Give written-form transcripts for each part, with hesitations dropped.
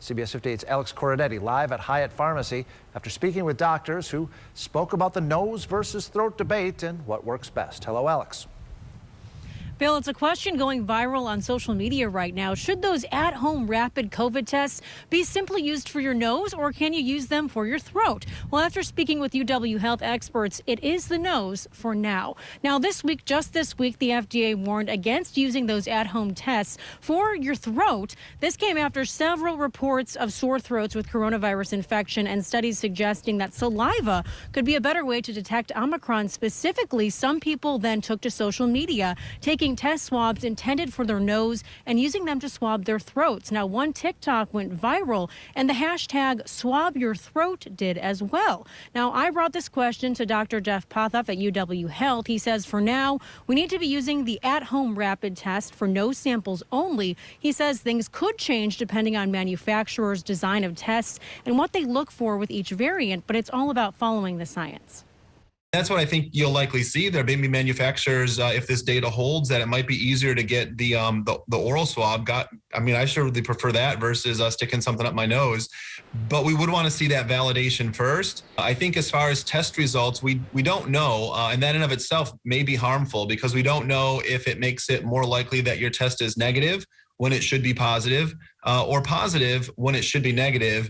CBS 58's Alex Corradetti live at Hyatt Pharmacy after speaking with doctors who spoke about the nose versus throat debate and what works best. Hello, Alex. Bill, it's a question going viral on social media right now. Should those at-home rapid COVID tests be simply used for your nose, or can you use them for your throat? Well, after speaking with UW Health experts, it is the nose for now. Now, just this week, the FDA warned against using those at-home tests for your throat. This came after several reports of sore throats with coronavirus infection and studies suggesting that saliva could be a better way to detect Omicron. Specifically, some people then took to social media, taking test swabs intended for their nose and using them to swab their throats. Now, one TikTok went viral and the hashtag #SwabYourThroat did as well. Now, I brought this question to Dr. Jeff Pothoff at UW Health. He says for now, we need to be using the at-home rapid test for nose samples only. He says things could change depending on manufacturers' design of tests and what they look for with each variant, but it's all about following the science. That's what I think you'll likely see. There may be manufacturers, if this data holds, that it might be easier to get the oral swab. I surely prefer that versus sticking something up my nose. But we would want to see that validation first. I think as far as test results, we don't know, and that in of itself may be harmful because we don't know if it makes it more likely that your test is negative when it should be positive, or positive when it should be negative.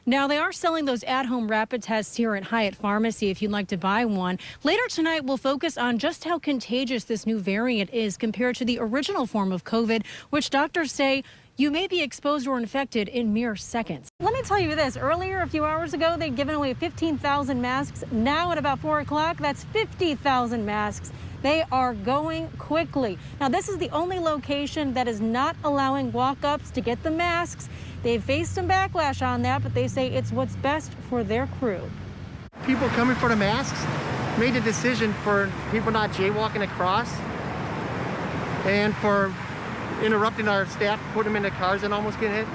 Now, they are selling those at-home rapid tests here at Hyatt Pharmacy if you'd like to buy one. Later tonight, we'll focus on just how contagious this new variant is compared to the original form of COVID, which doctors say you may be exposed or infected in mere seconds. Let me tell you this. Earlier, a few hours ago, they'd given away 15,000 masks. Now at about 4 o'clock, that's 50,000 masks. They are going quickly. Now, this is the only location that is not allowing walk-ups to get the masks. They've faced some backlash on that, but they say it's what's best for their crew. People coming for the masks made a decision for people not jaywalking across and for interrupting our staff, putting them in the cars and almost getting hit.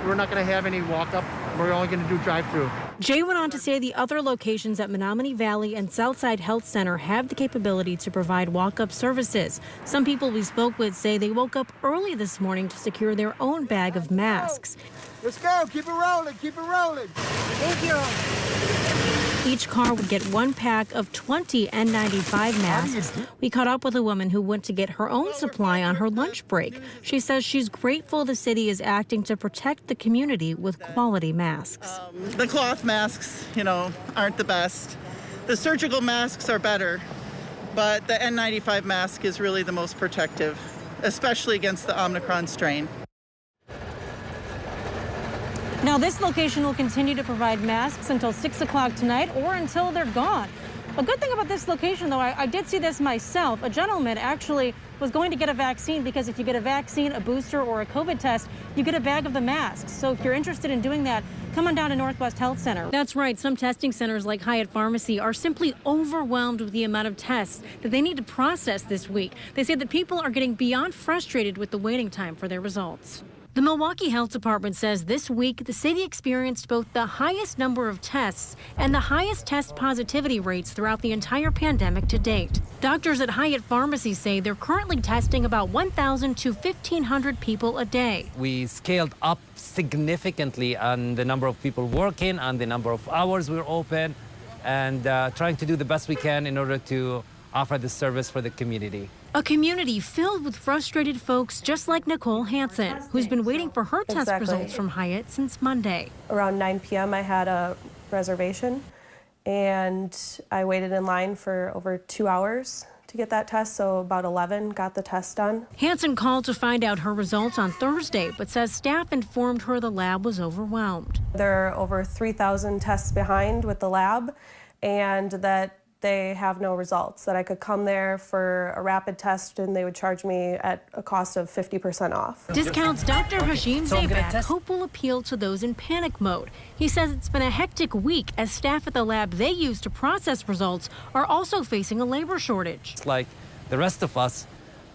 We're not going to have any walk-up. We're only going to do drive-through. Jay went on to say the other locations at Menominee Valley and Southside Health Center have the capability to provide walk-up services. Some people we spoke with say they woke up early this morning to secure their own bag of masks. Let's go. Keep it rolling. Keep it rolling. Thank you. Each car would get one pack of 20 N95 masks. We caught up with a woman who went to get her own supply on her lunch break. She says she's grateful the city is acting to protect the community with quality masks. The cloth masks, aren't the best. The surgical masks are better, but the N95 mask is really the most protective, especially against the Omicron strain. Now, this location will continue to provide masks until 6 o'clock tonight or until they're gone. A good thing about this location, though, I did see this myself. A gentleman actually was going to get a vaccine because if you get a vaccine, a booster, or a COVID test, you get a bag of the masks. So if you're interested in doing that, come on down to Northwest Health Center. That's right. Some testing centers like Hyatt Pharmacy are simply overwhelmed with the amount of tests that they need to process this week. They say that people are getting beyond frustrated with the waiting time for their results. The Milwaukee Health Department says this week the city experienced both the highest number of tests and the highest test positivity rates throughout the entire pandemic to date. Doctors at Hyatt Pharmacy say they're currently testing about 1,000 to 1,500 people a day. We scaled up significantly on the number of people working, on the number of hours we're open, and trying to do the best we can in order to offer this service for the community. A community filled with frustrated folks just like Nicole Hansen, who's been waiting for her test results from Hyatt since Monday. Around 9 p.m. I had a reservation and I waited in line for over 2 hours to get that test, so about 11 got the test done. Hansen called to find out her results on Thursday, but says staff informed her the lab was overwhelmed. There are over 3,000 tests behind with the lab and that they have no results, that I could come there for a rapid test and they would charge me at a cost of 50% off. Discounts Dr. Hashim Zaybak hope will appeal to those in panic mode. He says it's been a hectic week as staff at the lab they use to process results are also facing a labor shortage. It's like the rest of us,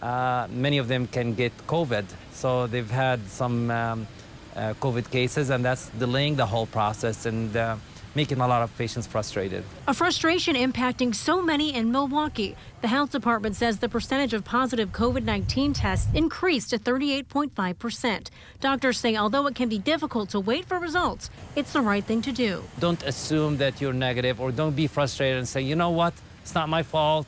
many of them can get COVID. So they've had some COVID cases, and that's delaying the whole process and making a lot of patients frustrated. A frustration impacting so many in Milwaukee. The health department says the percentage of positive COVID-19 tests increased to 38.5%. Doctors say although it can be difficult to wait for results, it's the right thing to do. Don't assume that you're negative, or don't be frustrated and say, you know what, it's not my fault.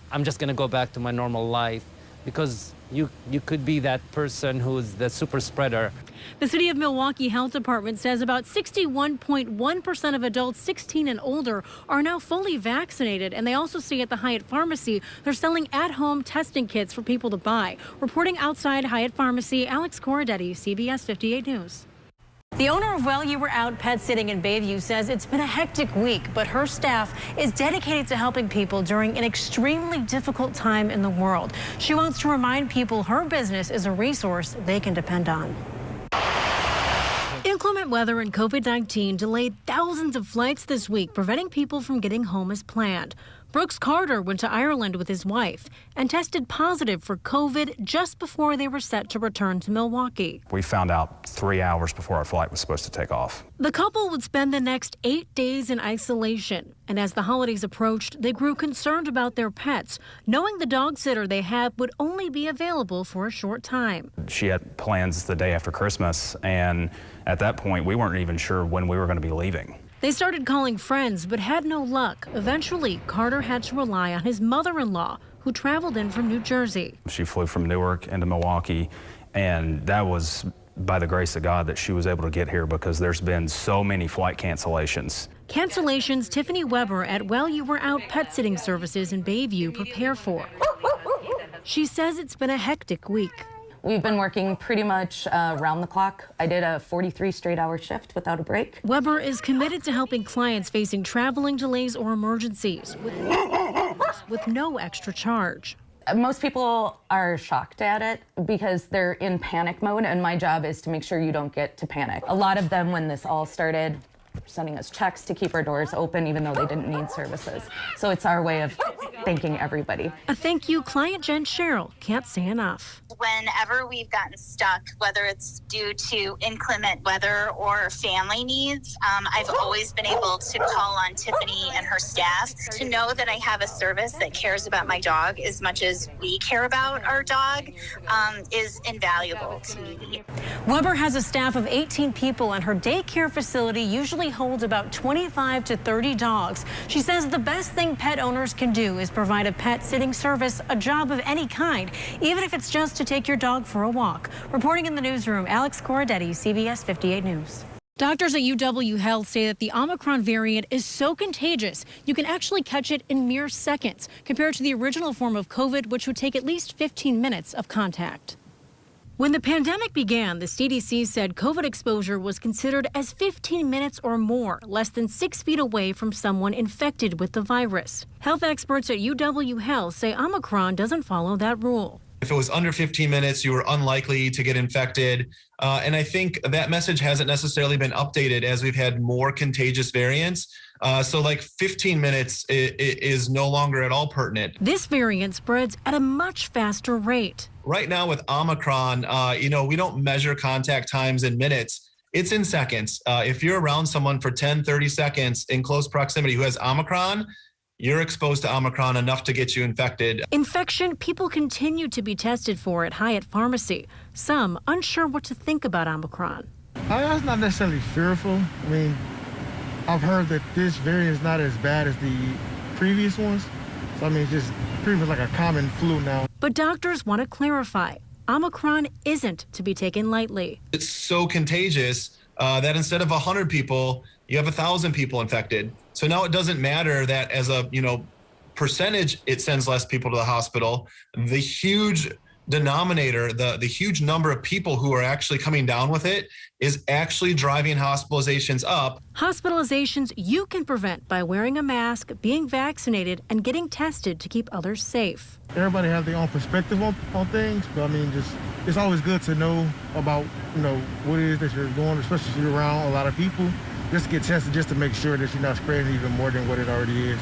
I'm just going to go back to my normal life, because you could be that person who's the super spreader. The City of Milwaukee Health Department says about 61.1% of adults 16 and older are now fully vaccinated, and they also say at the Hyatt Pharmacy they're selling at-home testing kits for people to buy. Reporting outside Hyatt Pharmacy, Alex Corradetti, CBS 58 News. The owner of Well You Were Out Pet Sitting in Bayview says it's been a hectic week, but her staff is dedicated to helping people during an extremely difficult time in the world. She wants to remind people her business is a resource they can depend on. Inclement weather and COVID-19 delayed thousands of flights this week, preventing people from getting home as planned. Brooks Carter went to Ireland with his wife and tested positive for COVID just before they were set to return to Milwaukee. We found out 3 hours before our flight was supposed to take off. The couple would spend the next 8 days in isolation, and as the holidays approached, they grew concerned about their pets, knowing the dog sitter they had would only be available for a short time. She had plans the day after Christmas, and at that point, we weren't even sure when we were going to be leaving. They started calling friends, but had no luck. Eventually, Carter had to rely on his mother-in-law, who traveled in from New Jersey. She flew from Newark into Milwaukee, and that was by the grace of God that she was able to get here, because there's been so many flight cancellations. Cancellations Tiffany Weber at Well You Were Out Pet Sitting Services in Bayview prepare for. She says it's been a hectic week. We've been working pretty much round the clock. I did a 43 straight hour shift without a break. Weber is committed to helping clients facing traveling delays or emergencies with no extra charge. Most people are shocked at it because they're in panic mode, and my job is to make sure you don't get to panic. A lot of them, when this all started, sending us checks to keep our doors open even though they didn't need services. So it's our way of thanking everybody. A thank you client Jen Cheryl can't say enough. Whenever we've gotten stuck, whether it's due to inclement weather or family needs, I've always been able to call on Tiffany and her staff. To know that I have a service that cares about my dog as much as we care about our dog is invaluable to me. Weber has a staff of 18 people, and her daycare facility usually holds about 25 to 30 dogs. She says the best thing pet owners can do is provide a pet sitting service, a job of any kind, even if it's just to take your dog for a walk. Reporting in the newsroom, Alex Corradetti, CBS 58 News. Doctors at UW Health say that the Omicron variant is so contagious, you can actually catch it in mere seconds, compared to the original form of COVID, which would take at least 15 minutes of contact. When the pandemic began, the CDC said COVID exposure was considered as 15 minutes or more, less than 6 feet away from someone infected with the virus. Health experts at UW Health say Omicron doesn't follow that rule. If it was under 15 minutes, you were unlikely to get infected. And I think that message hasn't necessarily been updated as we've had more contagious variants. So like 15 minutes is no longer at all pertinent. This variant spreads at a much faster rate. Right now with Omicron, we don't measure contact times in minutes. It's in seconds. If you're around someone for 10, 30 seconds in close proximity who has Omicron, you're exposed to Omicron enough to get you infected. Infection people continue to be tested for at Hyatt Pharmacy, some unsure what to think about Omicron. I was not necessarily fearful. I mean, I've heard that this variant is not as bad as the previous ones. So, I mean, it's just pretty much like a common flu now. But doctors want to clarify, Omicron isn't to be taken lightly. It's so contagious that instead of 100 people, you have 1,000 people infected. So now it doesn't matter that as a percentage, it sends less people to the hospital. The huge denominator, the huge number of people who are actually coming down with it is actually driving hospitalizations up. Hospitalizations you can prevent by wearing a mask, being vaccinated, and getting tested to keep others safe. Everybody has their own perspective on things, but I mean, it's always good to know about, what it is that you're doing, especially if you're around a lot of people. Just get tested just to make sure that you're not spreading even more than what it already is.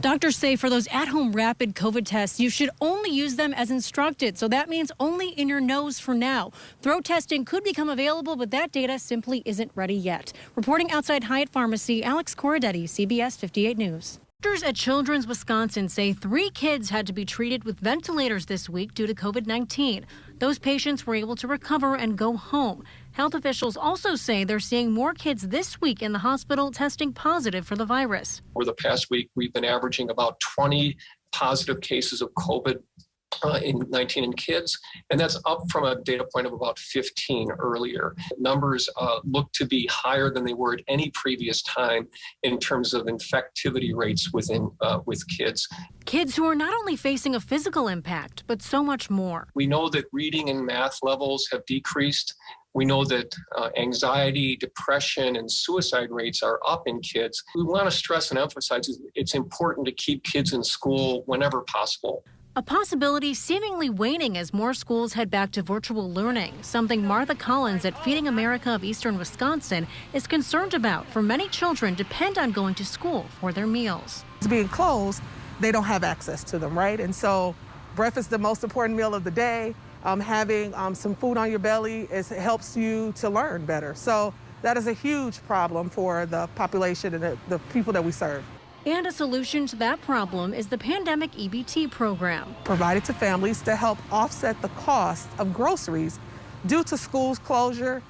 Doctors say for those at-home rapid COVID tests, you should only use them as instructed. So that means only in your nose for now. Throat testing could become available, but that data simply isn't ready yet. Reporting outside Hyatt Pharmacy, Alex Corradetti, CBS 58 News. Doctors at Children's Wisconsin say 3 kids had to be treated with ventilators this week due to COVID-19. Those patients were able to recover and go home. Health officials also say they're seeing more kids this week in the hospital testing positive for the virus. Over the past week, we've been averaging about 20 positive cases of COVID-19 in kids, and that's up from a data point of about 15 earlier. Numbers look to be higher than they were at any previous time in terms of infectivity rates with kids. Kids who are not only facing a physical impact, but so much more. We know that reading and math levels have decreased. We know that anxiety, depression, and suicide rates are up in kids. We want to stress and emphasize it's important to keep kids in school whenever possible. A possibility seemingly waning as more schools head back to virtual learning, something Martha Collins at Feeding America of Eastern Wisconsin is concerned about, for many children depend on going to school for their meals. Being closed, they don't have access to them, right? And so breakfast is the most important meal of the day. Having some food on your belly helps you to learn better. So that is a huge problem for the population and the people that we serve. And a solution to that problem is the pandemic EBT program, provided to families to help offset the cost of groceries due to schools closure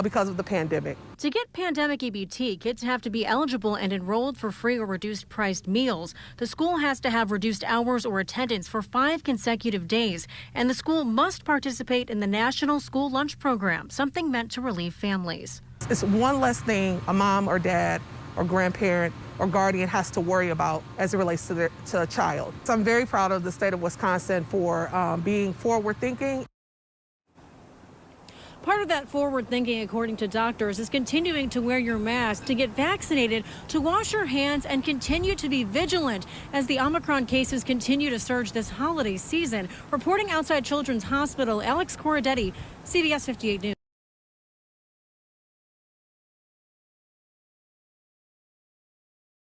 because of the pandemic. To get pandemic EBT, kids have to be eligible and enrolled for free or reduced priced meals. The school has to have reduced hours or attendance for 5 consecutive days, and the school must participate in the National School Lunch Program, something meant to relieve families. It's one less thing a mom or dad or grandparent or guardian has to worry about as it relates to a child. So I'm very proud of the state of Wisconsin for being forward-thinking. Part of that forward thinking, according to doctors, is continuing to wear your mask, to get vaccinated, to wash your hands, and continue to be vigilant as the Omicron cases continue to surge this holiday season. Reporting outside Children's Hospital, Alex Corradetti, CBS 58 News.